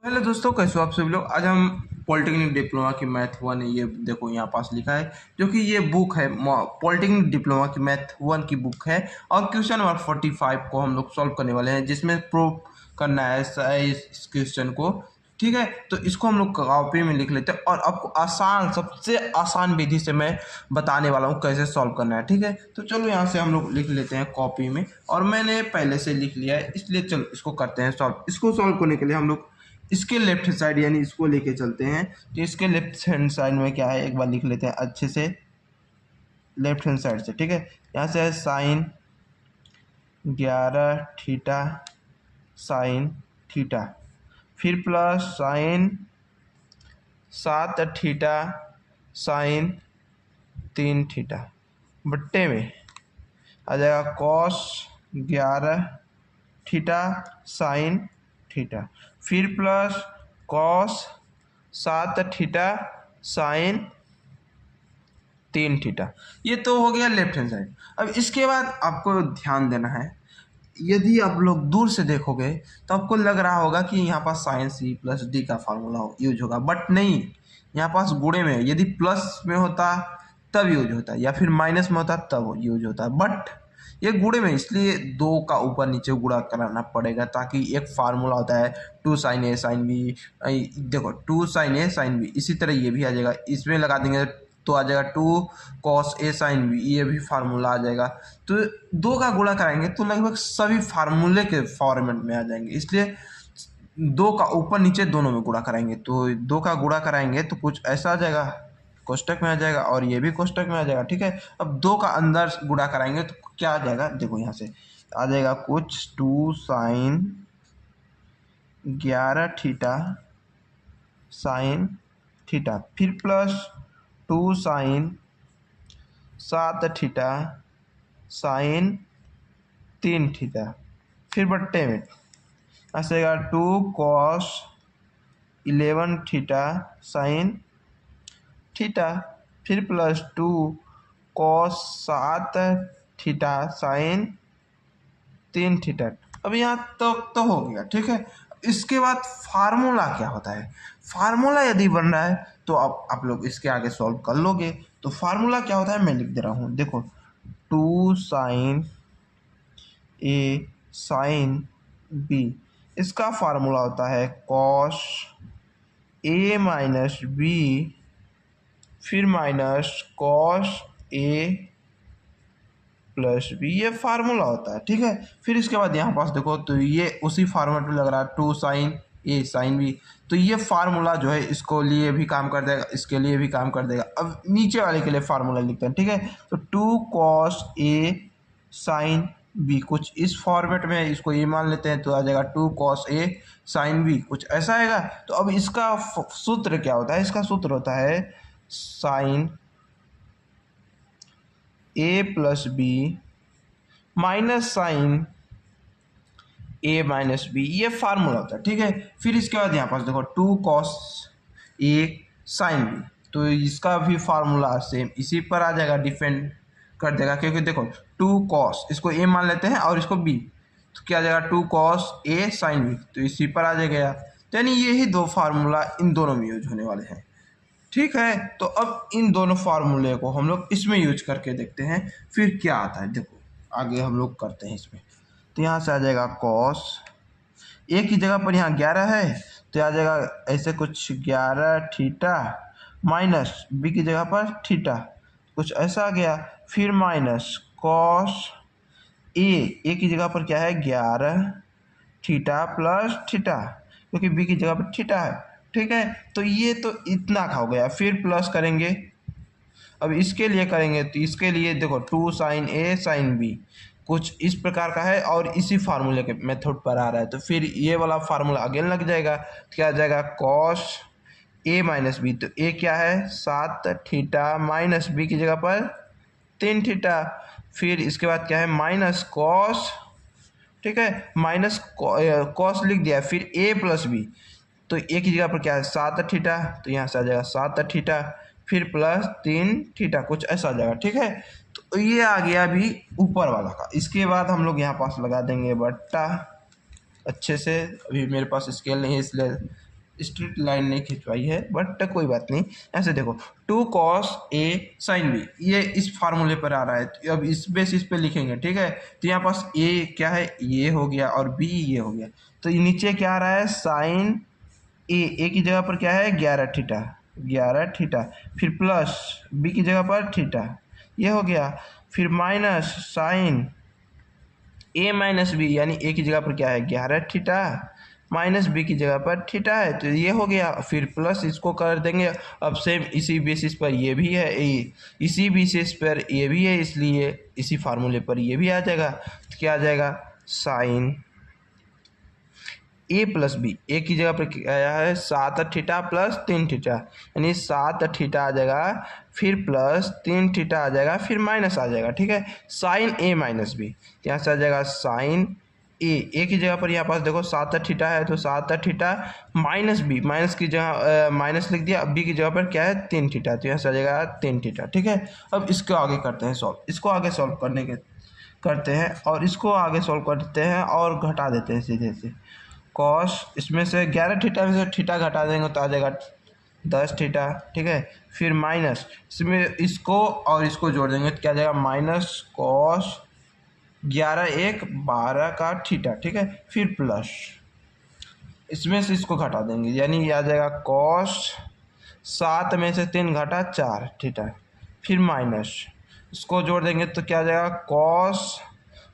Hello दोस्तों, कैसे हो आप सभी लोग। आज हम पॉलिटेक्निक डिप्लोमा की मैथ वन, ये देखो यहाँ पास लिखा है, जो कि ये बुक है पॉलिटेक्निक डिप्लोमा की मैथ वन की बुक है। और क्वेश्चन नंबर 45 को हम लोग सॉल्व करने वाले हैं, जिसमें प्रूव करना है इस क्वेश्चन को। ठीक है, तो इसको हम लोग कॉपी में लिख लेते हैं और आपको आसान, सबसे आसान विधि से मैं बताने वाला हूँ कैसे सॉल्व करना है। ठीक है, तो चलो यहाँ से हम लोग लिख लेते हैं कॉपी में, और मैंने पहले से लिख लिया है, इसलिए चलो इसको करते हैं सॉल्व। इसको सॉल्व करने के लिए हम लोग इसके लेफ्ट हैंड साइड यानी इसको लेके चलते हैं। तो इसके लेफ्ट हैंड साइड में क्या है, एक बार लिख लेते हैं अच्छे से लेफ्ट हैंड साइड से। ठीक है, यहाँ से है साइन 11 थीटा साइन थीटा, फिर plus sine 7 theta sine 3 theta, बट्टे में आ जाएगा कॉस 11 थीटा साइन थीटा, फिर plus cos 7 theta sine 3 theta. ये तो हो गया लेफ्ट हैंड साइड। अब इसके बाद आपको ध्यान देना है, यदि आप लोग दूर से देखोगे तो आपको लग रहा होगा कि यहाँ पास साइन सी प्लस डी का फार्मूला यूज होगा, बट नहीं, यहाँ पास गुणे में है। यदि प्लस में होता तब यूज होता, या फिर माइनस में होता तब यूज होता, बट ये गुणे में, इसलिए दो का ऊपर नीचे गुणा कराना पड़ेगा, ताकि एक फार्मूला होता है 2 साइन ए साइन बी। देखो 2 साइन ए साइन बी, इसी तरह ये भी आ जाएगा, इसमें लगा देंगे तो आ जाएगा 2 कॉस ए साइन बी, ये भी फार्मूला आ जाएगा। तो दो का गुणा कराएंगे तो लगभग सभी फार्मूले के फॉर्मेट में आ जाएंगे, इसलिए दो का ऊपर नीचे दोनों में गुणा कराएंगे। तो दो का गुणा कराएंगे तो कुछ ऐसा आ जाएगा, कोष्टक में आ जाएगा, और ये भी कोष्टक में आ जाएगा। ठीक है, अब दो का अंदर गुणा कराएंगे तो क्या आ जाएगा, देखो यहाँ से आ जाएगा कुछ 2 साइन 11 थीटा साइन थीटा, फिर plus 2 sine 7 theta sine 3 theta, फिर बट्टे में आ जाएगा 2 कॉस 11 थीटा साइन थीटा, फिर plus 2 cos 7 theta sine 3 theta. अब यहाँ तक तो हो गया। ठीक है, इसके बाद फार्मूला क्या होता है, फार्मूला यदि बन रहा है तो आप लोग इसके आगे सॉल्व कर लोगे। तो फार्मूला क्या होता है मैं लिख दे रहा हूँ, देखो 2 साइन ए साइन बी, इसका फार्मूला होता है कॉस ए माइनस बी, फिर minus cos A plus B, ये फार्मूला होता है। ठीक है, फिर इसके बाद यहाँ पास देखो तो ये उसी फार्मूला में लग रहा है 2 साइन ए साइन बी, तो ये फार्मूला जो है इसको लिए भी काम कर देगा, इसके लिए भी काम कर देगा। अब नीचे वाले के लिए फार्मूला लिखते हैं। ठीक है, तो 2 कॉस ए साइन बी, कुछ इस फॉर्मेट में इसको ये मान लेते हैं, तो आ जाएगा 2 कॉस ए साइन बी, कुछ ऐसा आएगा। तो अब इसका सूत्र क्या होता है, इसका सूत्र होता है साइन ए प्लस बी माइनस साइन ए माइनस बी, ये फार्मूला होता है। ठीक है, फिर इसके बाद यहाँ पास देखो 2 कॉस ए साइन बी, तो इसका भी फार्मूला सेम इसी पर आ जाएगा, डिपेंड कर देगा, क्योंकि देखो 2 कॉस, इसको ए मान लेते हैं और इसको बी, तो क्या आ जाएगा 2 कॉस ए साइन बी, तो इसी पर आ जाएगा। तो यानी यही दो फार्मूला इन दोनों में यूज होने वाले हैं। ठीक है, तो अब इन दोनों फार्मूले को हम लोग इसमें यूज करके देखते हैं फिर क्या आता है। देखो आगे हम लोग करते हैं इसमें, तो यहाँ से आ जाएगा कॉस, ए की जगह पर यहाँ 11 है तो आ जाएगा ऐसे कुछ 11 थीटा, माइनस बी की जगह पर थीटा, कुछ ऐसा आ गया, फिर माइनस कॉस ए की जगह पर क्या है 11 थीटा प्लस थीटा, क्योंकि बी की जगह पर थीटा है। ठीक है, तो ये तो इतना का हो गया, फिर प्लस करेंगे। अब इसके लिए करेंगे तो इसके लिए देखो 2 साइन ए साइन बी, कुछ इस प्रकार का है और इसी फार्मूले के मेथड पर आ रहा है, तो फिर ये वाला फार्मूला अगेन लग जाएगा। क्या आ जाएगा कॉस ए माइनस बी, तो ए क्या है 7 थीटा माइनस बी की जगह पर 3 थीटा, फिर इसके बाद क्या है माइनस कॉस, ठीक है, माइनस कॉस लिख दिया, फिर ए प्लस बी, तो ए की जगह पर क्या है 7 थीटा, तो यहाँ से आ जाएगा 7 थीटा, फिर प्लस 3 थीटा, कुछ ऐसा आ जाएगा। ठीक है, तो ये आ गया अभी ऊपर वाला का। इसके बाद हम लोग यहाँ पास लगा देंगे बट्टा अच्छे से, अभी मेरे पास स्केल नहीं है इसलिए स्ट्रेट लाइन नहीं खिंचवाई है, बट कोई बात नहीं। ऐसे देखो 2 cos A sin B, ये इस फार्मूले पर आ रहा है, तो अब इस बेसिस पे लिखेंगे, ठीक है। तो यहाँ पास A क्या है, ये हो गया, और B ये हो गया। तो ये नीचे क्या आ रहा है, साइन ए की जगह पर क्या है 11 थीटा, 11 थीटा, फिर प्लस B की जगह पर थीटा, ये हो गया। फिर माइनस साइन ए माइनस बी, यानी ए की जगह पर क्या है 11 थीटा, माइनस बी की जगह पर थीटा है, तो ये हो गया। फिर प्लस इसको कर देंगे, अब सेम इसी बेसिस पर ये भी है, इसी बेसिस पर ये भी है, इसलिए इसी फार्मूले पर ये भी आ जाएगा। तो क्या आ जाएगा, साइन ए प्लस बी, ए की जगह पर क्या है 7 थीटा प्लस 3 थीटा, यानी 7 थीटा आ जाएगा, फिर प्लस 3 थीटा आ जाएगा, फिर माइनस आ जाएगा, ठीक है। साइन ए माइनस बी, यहाँ से आ जाएगा साइन ए की जगह पर यहाँ पास देखो 7 थीटा है, तो 7 थीटा माइनस बी, माइनस की जगह माइनस लिख दिया, बी की जगह पर क्या है 3 थीटा, तो यहाँ से आ जाएगा 3 थीटा, ठीक है। अब इसको आगे करते हैं सॉल्व, इसको आगे सॉल्व करते हैं, और इसको आगे सॉल्व करते हैं और घटा देते हैं सीधे से। कॉस इसमें से 11 थीटा में से थीटा घटा देंगे तो आ जाएगा 10 थीटा, ठीक है। फिर माइनस इसमें इसको और इसको जोड़ देंगे तो क्या आ जाएगा, माइनस कॉस 11 1 12 का थीटा, ठीक है। फिर प्लस इसमें से इसको घटा देंगे, यानी ये आ जाएगा कॉस 7 में से 3 घटा 4 थीटा, फिर माइनस इसको जोड़ देंगे तो क्या आ जाएगा, कॉस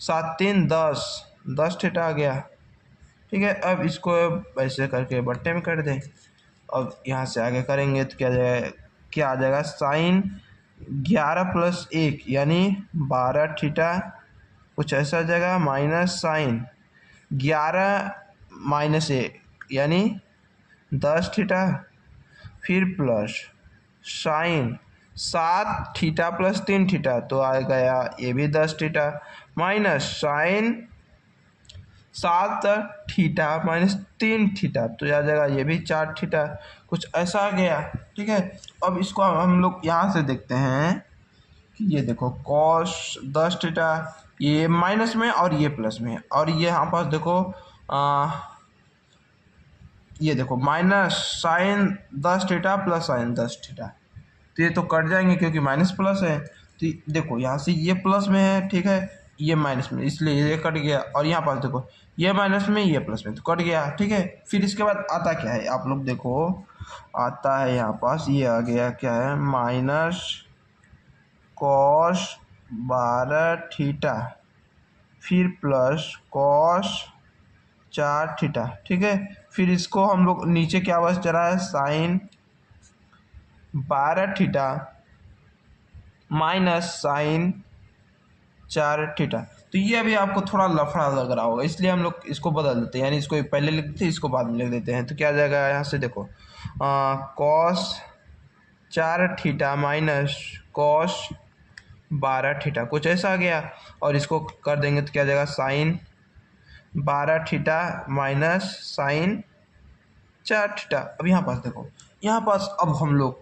7 3 10 थीटा आ गया, ठीक है। अब इसको ऐसे करके बट्टे में कर दें, अब यहाँ से आगे करेंगे तो क्या आ जाएगा, साइन 11 प्लस 1 यानी 12 थीटा, कुछ ऐसा आ जाएगा, माइनस साइन 11 माइनस 1 यानी 10 थीटा, फिर plus sine 7 theta plus 3 theta, तो आ गया ये भी 10 theta, minus sine 7 theta minus 3 theta, तो आ जाएगा ये भी 4 थीटा, कुछ ऐसा आ गया, ठीक है। अब इसको हम लोग यहाँ से देखते हैं कि ये देखो कॉस 10 थीटा, ये माइनस में और ये प्लस में, और ये यहाँ पास देखो ये देखो minus sine 10 theta plus sine 10 theta, तो ये तो कट जाएंगे क्योंकि माइनस प्लस है। तो देखो यहाँ से ये प्लस में है, ठीक है, ये माइनस में, इसलिए ये कट गया, और यहाँ पास देखो ये माइनस में ये प्लस में, तो कट गया, ठीक है। फिर इसके बाद आता क्या है, आप लोग देखो आता है यहाँ पास, ये आ गया क्या है, माइनस कॉस 12 थीटा, फिर प्लस कॉस 4 थीटा, ठीक है। फिर इसको हम लोग नीचे क्या बस चला है, sine 12 theta minus sine 4 theta, तो ये अभी आपको थोड़ा लफड़ा लग रहा होगा, इसलिए हम लोग इसको बदल देते हैं, यानी इसको पहले लिख देते हैं, इसको बाद में लिख देते हैं। तो क्या आ जाएगा, यहाँ से देखो cos 4 theta minus cos 12 theta, कुछ ऐसा आ गया, और इसको कर देंगे तो क्या आ जाएगा, sine 12 theta minus sine 4 theta. अब यहाँ पास देखो, यहाँ पास अब हम लोग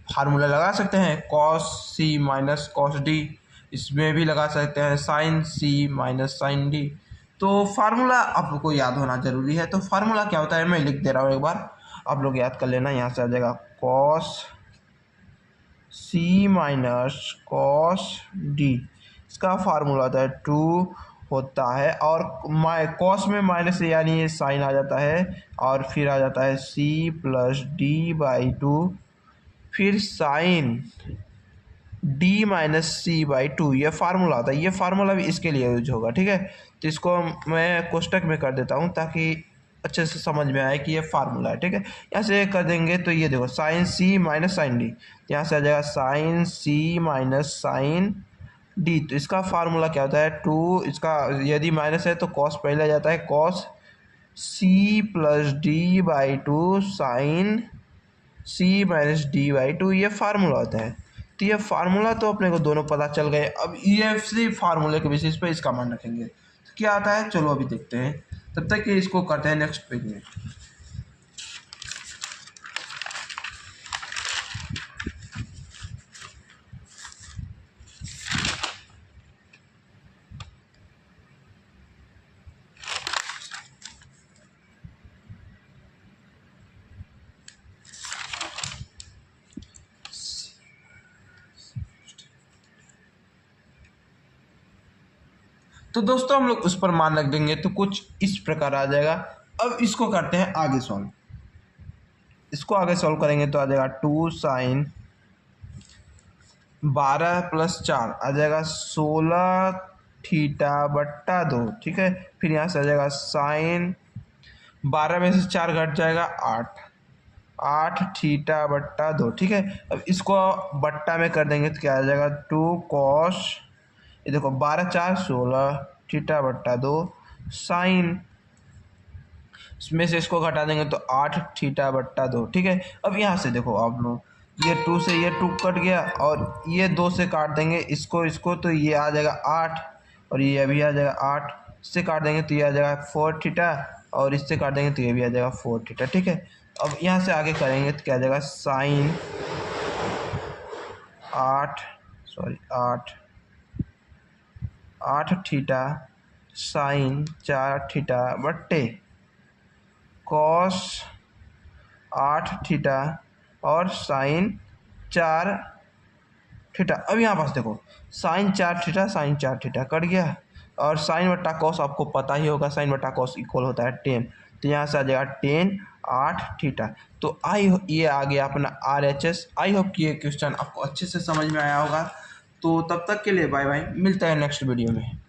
फार्मूला लगा सकते हैं, कॉस सी माइनस कॉस डी, इसमें भी लगा सकते हैं sign C minus sign D. तो फार्मूला आपको याद होना जरूरी है, तो फार्मूला क्या होता है मैं लिख दे रहा हूँ, एक बार आप लोग याद कर लेना। यहाँ से आ जाएगा कॉस सी माइनस कॉस डी, इसका फार्मूला होता है 2 होता है, और कॉस में माइनस यानी ये साइन आ जाता है, और फिर आ जाता है सी प्लस डी बाई 2, फिर sine D minus C by 2, ये फार्मूला होता है, ये फार्मूला भी इसके लिए यूज होगा, ठीक है। तो इसको मैं कोष्टक में कर देता हूँ ताकि अच्छे से समझ में आए कि ये फार्मूला है, ठीक है। यहाँ से कर देंगे तो ये देखो sign C minus sign D, यहाँ से आ जाएगा sign C minus sign D, तो इसका फार्मूला क्या होता है 2, इसका यदि माइनस है तो कॉस पहले आ जाता है, cos C plus D by 2 sine C minus D by 2, ये फार्मूला होता है। तो ये फार्मूला तो अपने को दोनों पता चल गए, अब ईएफसी फार्मूले के बेसिस पे इसका मान रखेंगे। तो क्या आता है चलो अभी देखते हैं, तब तक कि इसको करते हैं नेक्स्ट पेज में। तो दोस्तों हम लोग उस पर मान रख देंगे तो कुछ इस प्रकार आ जाएगा। अब इसको करते हैं आगे सॉल्व। इसको आगे सॉल्व करेंगे तो आ जाएगा 2 साइन 12 + 4 आ जाएगा 16 थीटा बट्टा 2। ठीक है, फिर यहाँ से आ जाएगा साइन 12 में से 4 घट जाएगा 8 थीटा बट्टा 2। ठीक है, अब इसको बट्टा में कर देंगे तो क्या आ जाएगा 2 कॉस, ये देखो 12 4 16 थीटा बट्टा 2 साइन, इसमें से इसको घटा देंगे तो 8 थीटा बट्टा 2। ठीक है, अब यहाँ से देखो आप लोग, ये 2 से ये 2 कट गया और ये 2 से काट देंगे इसको तो ये आ जाएगा 8 और ये अभी आ जाएगा 8, इससे काट देंगे तो ये आ जाएगा 4 थीटा और इससे काट देंगे तो ये भी आ जाएगा 4 थीटा। ठीक है, अब यहाँ से आगे करेंगे तो क्या आ जाएगा साइन 8 थीटा साइन 4 थीटा बट्टे कॉस 8 थीटा और साइन 4 थीटा। अब यहाँ पास देखो sine 4 theta sine 4 theta cut गया और साइन बट्टा कॉस आपको पता ही होगा, साइन बट्टा कॉस इक्वल होता है 10, तो यहाँ से आ जाएगा 10 8 थीटा। तो ये आ गया अपना RHS। आई होप कि ये क्वेश्चन आपको अच्छे से समझ में आया होगा। तो तब तक के लिए बाय बाय, मिलता है नेक्स्ट वीडियो में।